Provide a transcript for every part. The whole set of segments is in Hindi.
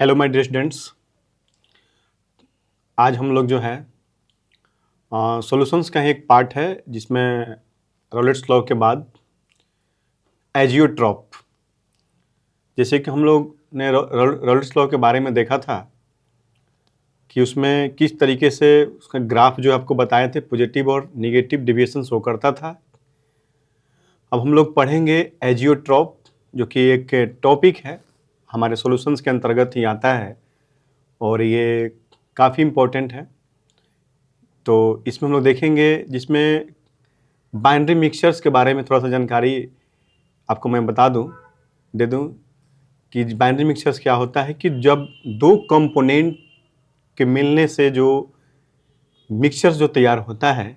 Hello my dear students. आज हम लोग जो है सॉल्यूशंस का ही एक पार्ट है जिसमें रॉलेट्स लॉ के बाद एजियोट्रॉप, जैसे कि हम लोग ने रॉलेट्स लॉ के बारे में देखा था कि उसमें किस तरीके से उसका ग्राफ जो आपको बताए थे पॉजिटिव और नेगेटिव डिविएशन शो करता था। अब हम लोग पढ़ेंगे एजियोट्रॉप, जो कि एक टॉपिक है हमारे सॉल्यूशंस के अंतर्गत ही आता है और ये काफ़ी इम्पोर्टेंट है। तो इसमें हम लोग देखेंगे जिसमें बाइनरी मिक्सचर्स के बारे में थोड़ा सा जानकारी आपको मैं दे दूं कि बाइनरी मिक्सचर्स क्या होता है कि जब दो कंपोनेंट के मिलने से जो मिक्सचर जो तैयार होता है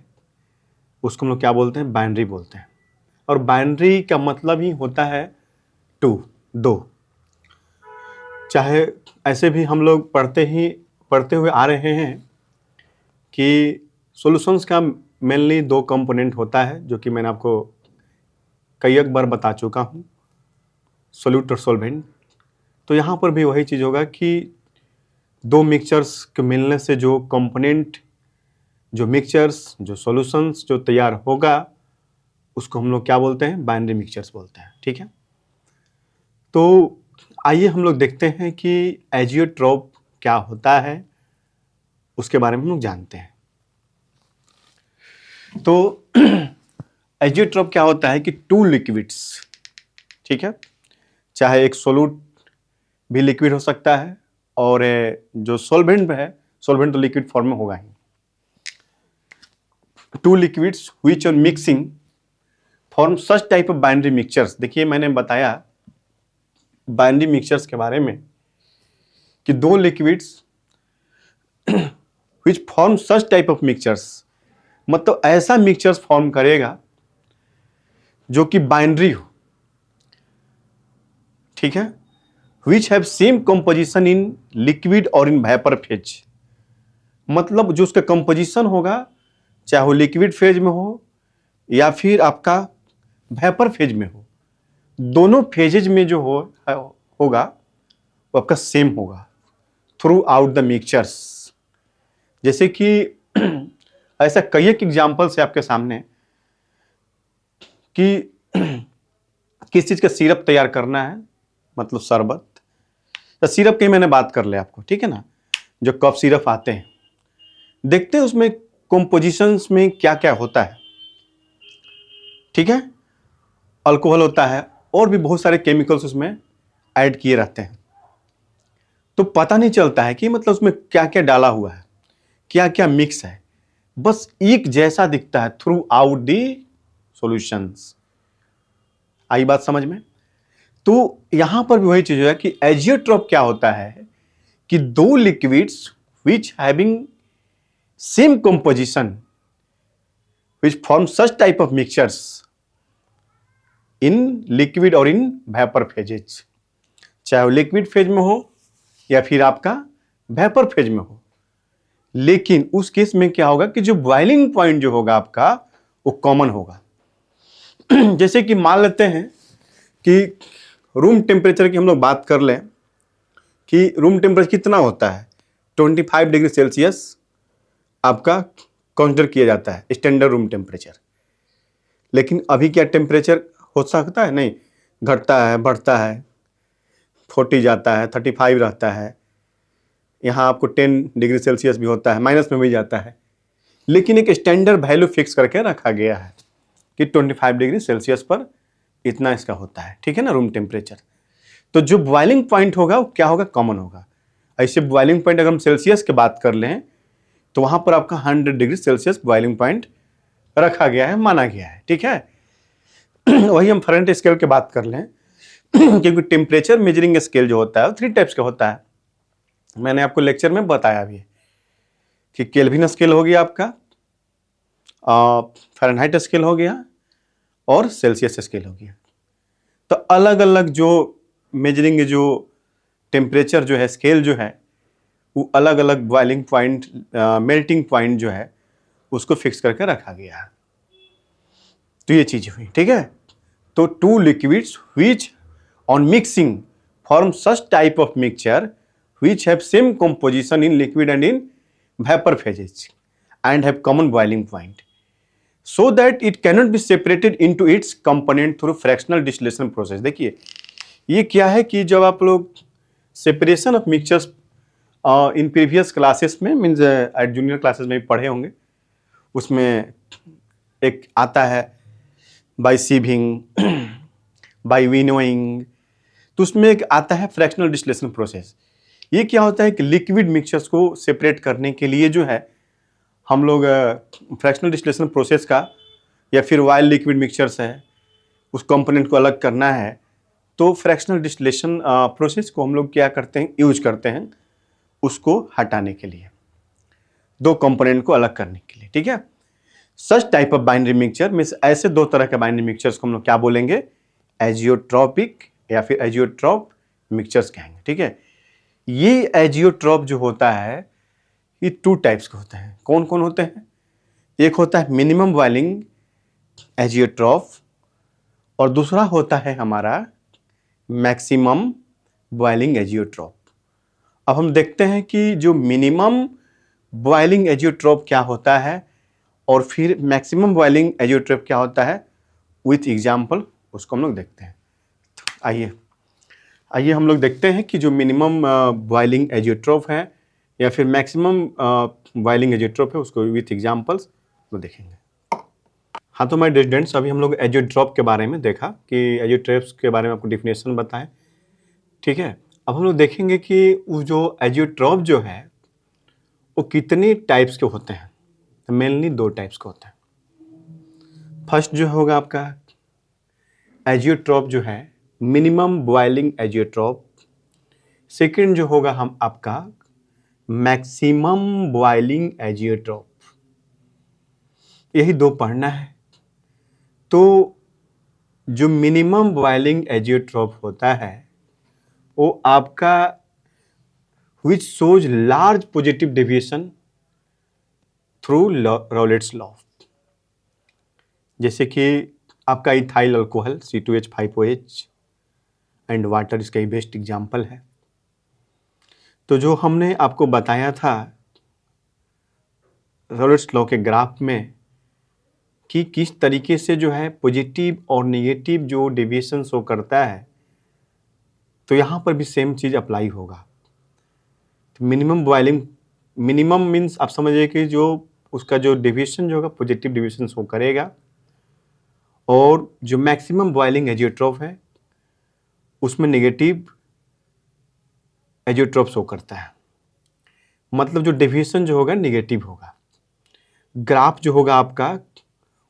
उसको हम लोग क्या बोलते हैं, बाइनरी बोलते हैं। और बाइनरी का मतलब ही होता है दो। चाहे ऐसे भी हम लोग पढ़ते हुए आ रहे हैं कि सॉल्यूशंस का मेनली दो कंपोनेंट होता है, जो कि मैंने आपको कई एक बार बता चुका हूँ, सोल्यूट और सॉल्वेंट। तो यहाँ पर भी वही चीज़ होगा कि दो मिक्सचर्स के मिलने से जो कंपोनेंट, जो मिक्सचर्स, जो सॉल्यूशंस जो तैयार होगा उसको हम लोग क्या बोलते हैं, बाइनरी मिक्सचर्स बोलते हैं। ठीक है, तो आइए हम लोग देखते हैं कि एजियोट्रॉप क्या होता है, उसके बारे में हम लोग जानते हैं। तो एजियोट्रॉप क्या होता है कि टू लिक्विड्स, ठीक है, चाहे एक सोलूट भी लिक्विड हो सकता है और जो सॉल्वेंट है, सॉल्वेंट तो लिक्विड फॉर्म में होगा ही। Two liquids which on mixing form such type of binary mixtures. देखिए मैंने बताया बाइनरी मिक्सचर्स के बारे में कि दो liquids which form such type of mixtures, मतलब ऐसा मिक्सचर्स फॉर्म करेगा जो कि बाइनरी हो, ठीक है, which have same composition in liquid और इन वेपर फेज। मतलब जो उसका कंपोजिशन होगा, चाहे वो लिक्विड फेज में हो या फिर आपका वेपर फेज में हो, दोनों फेजेज में जो होगा वो आपका सेम होगा थ्रू आउट द मिक्सचर्स। जैसे कि ऐसा कई एक एग्जाम्पल्स है आपके सामने कि किस चीज का सिरप तैयार करना है, मतलब शरबत, तो सिरप की मैंने बात कर लिया आपको, ठीक है ना। जो कप सिरप आते हैं, देखते हैं उसमें कंपोजिशंस में क्या क्या होता है, ठीक है, अल्कोहल होता है और भी बहुत सारे केमिकल्स उसमें ऐड किए रहते हैं। तो पता नहीं चलता है कि मतलब उसमें क्या क्या डाला हुआ है, क्या क्या मिक्स है, बस एक जैसा दिखता है थ्रू आउट दी सॉल्यूशंस। आई बात समझ में। तो यहां पर भी वही चीज है कि एजियोट्रॉप क्या होता है कि दो liquids which having same composition which form such type of mixtures in liquid और इन वेपर फेजेज, चाहे वो लिक्विड फेज में हो या फिर आपका वेपर फेज में हो। लेकिन उस केस में क्या होगा कि जो बॉइलिंग पॉइंट जो होगा आपका वो कॉमन होगा। जैसे कि मान लेते हैं कि रूम टेम्परेचर की हम लोग बात कर लें कि रूम टेम्परेचर कितना होता है, 25 डिग्री सेल्सियस आपका कंसीडर किया जाता है स्टैंडर्ड रूम टेम्परेचर। लेकिन अभी क्या टेम्परेचर हो सकता है, नहीं, घटता है, बढ़ता है, 40 जाता है, 35 रहता है, यहाँ आपको 10 डिग्री सेल्सियस भी होता है, माइनस में भी जाता है। लेकिन एक स्टैंडर्ड वैल्यू फिक्स करके रखा गया है कि 25 डिग्री सेल्सियस पर इतना इसका होता है, ठीक है ना, रूम टेम्परेचर। तो जो बॉइलिंग पॉइंट होगा वो क्या होगा, कॉमन होगा। ऐसे बॉइलिंग पॉइंट अगर हम सेल्सियस की बात कर लें तो वहां पर आपका 100 डिग्री सेल्सियस बॉइलिंग पॉइंट रखा गया है, माना गया है, ठीक है। वही हम फ़ारेनहाइट स्केल की बात कर लें क्योंकि टेम्परेचर मेजरिंग स्केल जो होता है वो 3 टाइप्स का होता है। मैंने आपको लेक्चर में बताया भी कि केल्विन स्केल हो गया आपका, फ़ारेनहाइट स्केल हो गया और सेल्सियस स्केल हो गया। तो अलग अलग जो मेजरिंग जो टेम्परेचर जो है, स्केल जो है, वो अलग अलग बॉइलिंग पॉइंट, मेल्टिंग पॉइंट जो है उसको फिक्स करके रखा गया है। तो ये चीज हुई, ठीक है। तो to liquids which on mixing form such type of mixture which have same composition in liquid and in vapor phases and have common boiling point, so that it cannot be separated into its component through fractional distillation process। देखिए ये क्या है कि जब आप लोग separation of mixtures in previous classes में मीन्स जूनियर क्लासेस में भी पढ़े होंगे, उसमें एक आता है बाय सीविंग, बाय विनोइंग, तो उसमें एक आता है फ्रैक्शनल डिस्टिलेशन प्रोसेस। ये क्या होता है कि लिक्विड मिक्सचर्स को सेपरेट करने के लिए जो है हम लोग फ्रैक्शनल डिस्टिलेशन प्रोसेस का, या फिर वाइल्ड लिक्विड मिक्सचर्स है उस कंपोनेंट को अलग करना है, तो फ्रैक्शनल डिस्टिलेशन प्रोसेस को हम लोग क्या करते हैं, यूज करते हैं उसको हटाने के लिए, दो कंपोनेंट को अलग करने के लिए। ठीक है, सच type of binary mixture means ऐसे दो तरह के बाइनरी मिक्सचर्स को हम लोग क्या बोलेंगे, एजियोट्रॉपिक या फिर एजियोट्रॉप मिक्सचर्स कहेंगे। ठीक है, ये एजियोट्रॉप जो होता है ये टू टाइप्स के होते हैं। कौन कौन होते हैं? एक होता है मिनिमम बॉइलिंग एजियोट्रॉप और दूसरा होता है हमारा मैक्सिमम बॉइलिंग एजियोट्रॉप। अब हम देखते हैं कि जो मिनिमम बॉइलिंग एजियोट्रॉप क्या होता है और फिर मैक्सिमम बॉइलिंग एजियोट्रॉप क्या होता है, विथ एग्जाम्पल उसको हम लोग देखते हैं। आइए हम लोग देखते हैं कि जो मिनिमम बॉइलिंग एजियोट्रॉप है या फिर मैक्सिमम बॉइलिंग एजियोट्रॉप है उसको विथ एग्जाम्पल्स वो देखेंगे। हाँ, तो माय स्टूडेंट्स अभी हम लोग एजियोट्रॉप के बारे में देखा कि एजियोट्रॉप्स के बारे में आपको डिफिनेशन बताएं। ठीक है, अब हम लोग देखेंगे कि वो जो एजियोट्रॉप जो है वो कितनी टाइप्स के होते हैं। मेनली दो टाइप्स के होते हैं। फर्स्ट जो होगा आपका एजियोट्रॉप जो है मिनिमम बॉइलिंग एजियोट्रॉप, सेकंड जो होगा हम आपका मैक्सिमम बॉइलिंग एजियोट्रॉप। यही दो पढ़ना है। तो जो मिनिमम बॉइलिंग एजियोट्रॉप होता है वो आपका which shows large positive deviation through Rowlett's law, जैसे कि आपका ethyl alcohol C2H5OH and water इसका ही बेस्ट एग्जाम्पल है। तो जो हमने आपको बताया था रॉलेट्स लॉ के ग्राफ में कि किस तरीके से जो है पॉजिटिव और नेगेटिव जो डेविएशन शो करता है, तो यहाँ पर भी सेम चीज़ अप्लाई होगा। तो मिनिमम बॉइलिंग, मिनिमम मीन्स आप समझिए कि जो उसका जो डेविएशन जो होगा पॉजिटिव डेविएशन शो करेगा, और जो मैक्सिमम बॉइलिंग एजियोट्रॉप है उसमें नेगेटिव एजियोट्रॉप शो करता है। मतलब जो डेविएशन जो होगा नेगेटिव होगा। ग्राफ जो होगा आपका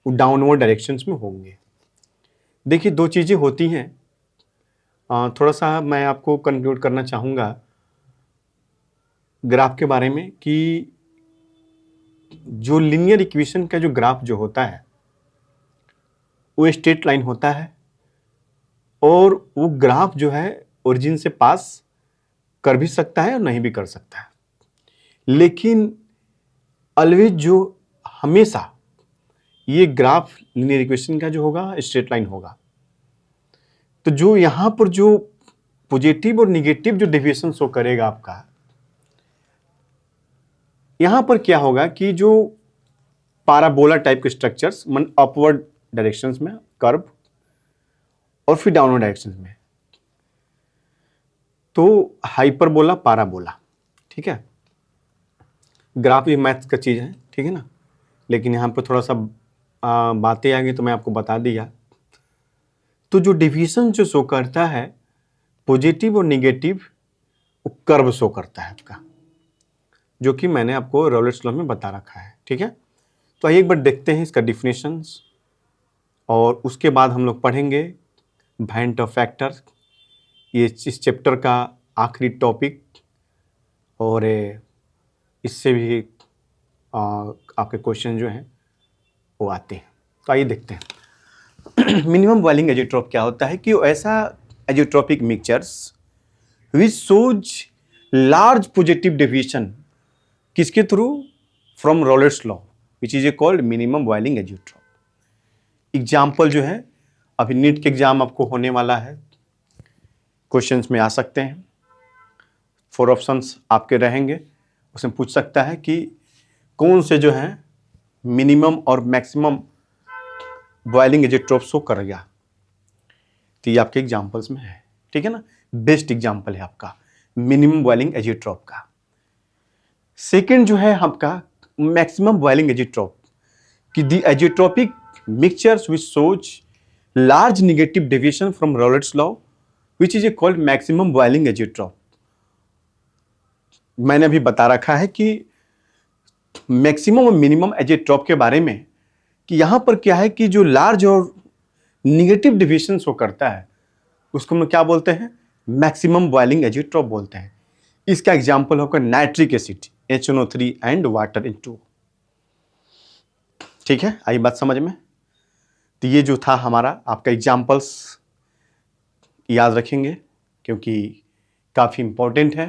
वो डाउनवर्ड डायरेक्शंस में होंगे। देखिए दो चीज़ें होती हैं, थोड़ा सा मैं आपको कंक्लूड करना चाहूँगा ग्राफ के बारे में कि जो लीनियर इक्वेशन का जो ग्राफ जो होता है वो स्ट्रेट लाइन होता है, और वो ग्राफ जो है ओरिजिन से पास कर भी सकता है और नहीं भी कर सकता है, लेकिन ऑलवेज जो हमेशा ये ग्राफ लीनियर इक्वेशन का जो होगा स्ट्रेट लाइन होगा। तो जो यहाँ पर जो पॉजिटिव और निगेटिव जो डेविएशन शो करेगा आपका, यहाँ पर क्या होगा कि जो पैराबोला टाइप के स्ट्रक्चर्स मन अपवर्ड डायरेक्शंस में कर्व और फिर डाउनवर्ड डायरेक्शंस में, तो हाइपरबोला पैराबोला। ठीक है, ग्राफ ये मैथ्स का चीज़ है, ठीक है ना, लेकिन यहाँ पर थोड़ा सा बातें आ गई तो मैं आपको बता दिया। तो जो डेविएशन जो शो करता है पॉजिटिव और निगेटिव, वो कर्व शो करता है आपका, जो कि मैंने आपको रॉलेट्स लॉ में बता रखा है। ठीक है, तो आइए एक बार देखते हैं इसका डिफिनेशंस, और उसके बाद हम लोग पढ़ेंगे वैन टॉप फैक्टर, ये इस चैप्टर का आखिरी टॉपिक, और इससे भी आपके क्वेश्चन जो हैं वो आते हैं। तो आइए देखते हैं मिनिमम बॉइलिंग एजियोट्रॉप क्या होता है कि वो ऐसा azeotropic mixtures which shows large positive deviation, किसके थ्रू, from Raoult's law which is a called minimum boiling azeotrope. Example जो है अभी नीट के एग्जाम आपको होने वाला है, क्वेश्चंस में आ सकते हैं। 4 ऑप्शंस आपके रहेंगे, उसमें पूछ सकता है कि कौन से जो है मिनिमम और मैक्सिमम बॉइलिंग एजेट्रोप शो करेगा। तो ये आपके एग्जाम्पल्स में है, ठीक है ना। बेस्ट एग्जाम्पल है आपका मिनिमम बॉइलिंग एजेट्रोप का। सेकेंड जो है आपका मैक्सिमम बॉइलिंग एजेट्रोप कि the एजेट्रोपिक mixtures which shows large negative deviation from Raoult's law which is a called maximum boiling azeotrope. मैंने अभी बता रखा है कि मैक्सिमम और मिनिमम एजेट्रोप के बारे में कि यहां पर क्या है कि जो लार्ज और नेगेटिव डेविएशन शो करता है उसको हम लोग क्या बोलते हैं, मैक्सिमम बॉइलिंग एजेट्रोप बोलते हैं। इसका एग्जांपल होगा nitric acid HNO3 and water N2। ठीक है, आई बात समझ में। तो ये जो था हमारा आपका एग्जाम्पल्स याद रखेंगे क्योंकि काफ़ी इंपॉर्टेंट है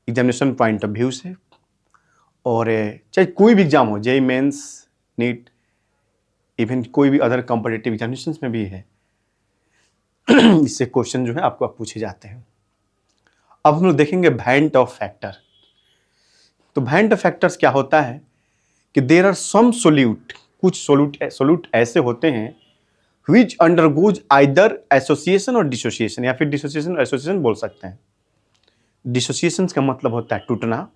एग्जामिनेशन पॉइंट ऑफ व्यू से। और चाहे कोई भी एग्जाम हो, जेईई मेंस, नीट, इवन कोई भी अदर कॉम्पिटिटिव एग्जामिनेशंस में भी है, इससे क्वेश्चन जो है आपको आप पूछे जाते हैं। अब हम लोग देखेंगे वैरेंट ऑफ फैक्टर। तो वैरेंट ऑफ फैक्टर्स क्या होता है कि देयर आर सम सोल्यूट, कुछ सोल्यूट ऐसे होते हैं विच अंडरगोज आइदर एसोसिएशन और डिसोसिएशन, या फिर डिसोसिएशन और एसोसिएशन बोल सकते हैं। डिसोसिएशन का मतलब होता है टूटना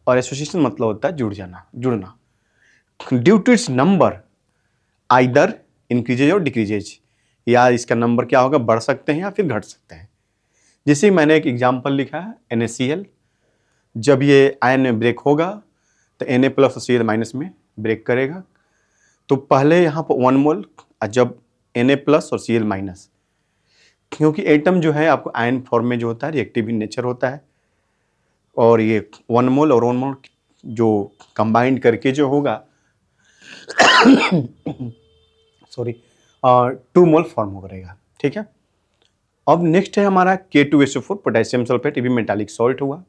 और एसोसिएशन मतलब होता है जुड़ना। Due to its number either increases और डिक्रीजेज, या इसका नंबर क्या होगा, बढ़ सकते हैं या फिर घट सकते हैं। जैसे मैंने एक एग्जाम्पल लिखा है NaCl, जब ये आयन में ब्रेक होगा तो Na प्लस और Cl माइनस में ब्रेक करेगा। तो पहले यहाँ पर 1 मोल, जब Na प्लस और Cl माइनस, क्योंकि एटम जो है आपको आयन फॉर्म में जो होता है रिएक्टिव इन नेचर होता है, और ये 1 मोल और 1 मोल जो कंबाइंड करके जो होगा सॉरी 2 मोल फॉर्म हो करेगा। ठीक है, अब नेक्स्ट है हमारा K2SO4 पोटेशियम सल्फेट, ये भी मेटालिक सॉल्ट हुआ।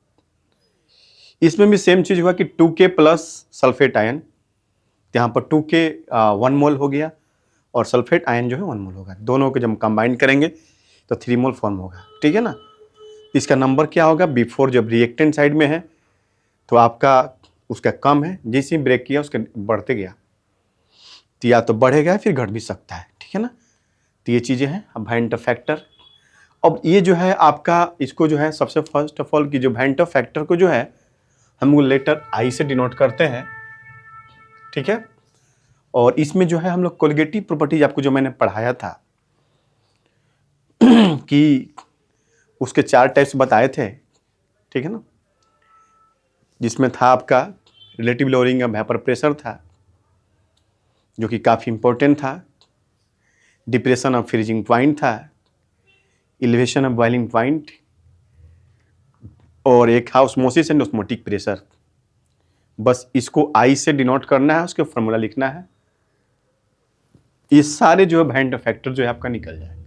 इसमें भी सेम चीज हुआ कि 2K प्लस सल्फेट आयन, यहाँ पर 2K 1 मोल हो गया और सल्फेट आयन जो है 1 मोल होगा। दोनों को जब कंबाइन करेंगे तो 3 मोल फॉर्म होगा। ठीक है ना, इसका नंबर क्या होगा, बिफोर जब रिएक्टेंट साइड में है तो आपका उसका कम है, जैसे ही ब्रेक किया उसके बढ़ते गया, तो या तो बढ़ेगा फिर घट भी सकता है। ठीक है ना, तो ये चीज़ें हैं अब वैरेंट ऑफ फैक्टर। अब ये जो है आपका, इसको जो है सबसे फर्स्ट ऑफ ऑल की जो वैरेंट ऑफ फैक्टर को जो है हम लोग लेटर I से डिनोट करते हैं। ठीक है, और इसमें जो है हम लोग कोलिगेटिव प्रॉपर्टीज आपको जो मैंने पढ़ाया था कि उसके 4 टाइप्स बताए थे। ठीक है ना, जिसमें था आपका relative lowering of vapour pressure था जो कि काफ़ी इंपॉर्टेंट था, डिप्रेशन ऑफ फ्रीजिंग पॉइंट था, एलिवेशन ऑफ बॉइलिंग पॉइंट, और एक था ऑस्मोसिस एंड ऑस्मोटिक प्रेशर। बस इसको I से डिनोट करना है, उसके फॉर्मूला लिखना है, ये सारे जो है वैरेंट ऑफ फैक्टर जो है आपका निकल जाएगा।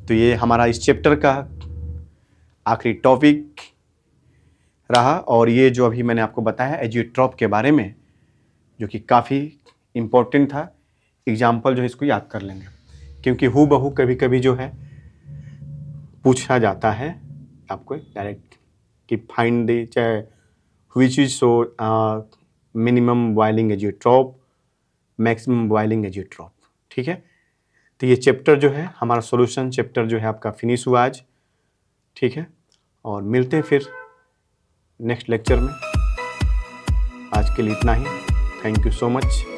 तो ये हमारा इस चैप्टर का आखिरी टॉपिक रहा, और ये जो अभी मैंने आपको बताया एजियोट्रॉप के बारे में जो कि काफ़ी इम्पोर्टेंट था, एग्जाम्पल जो है इसको याद कर लेंगे क्योंकि हूबहू कभी कभी जो है पूछा जाता है आपको डायरेक्ट कि फाइंड द चाहे which is so minimum boiling azeotrope, maximum boiling azeotrope. ठीक है, तो ये चैप्टर जो है हमारा सॉल्यूशन चैप्टर जो है आपका फिनिश हुआ आज। ठीक है, और मिलते हैं फिर नेक्स्ट लेक्चर में। आज के लिए इतना ही। Thank you so much.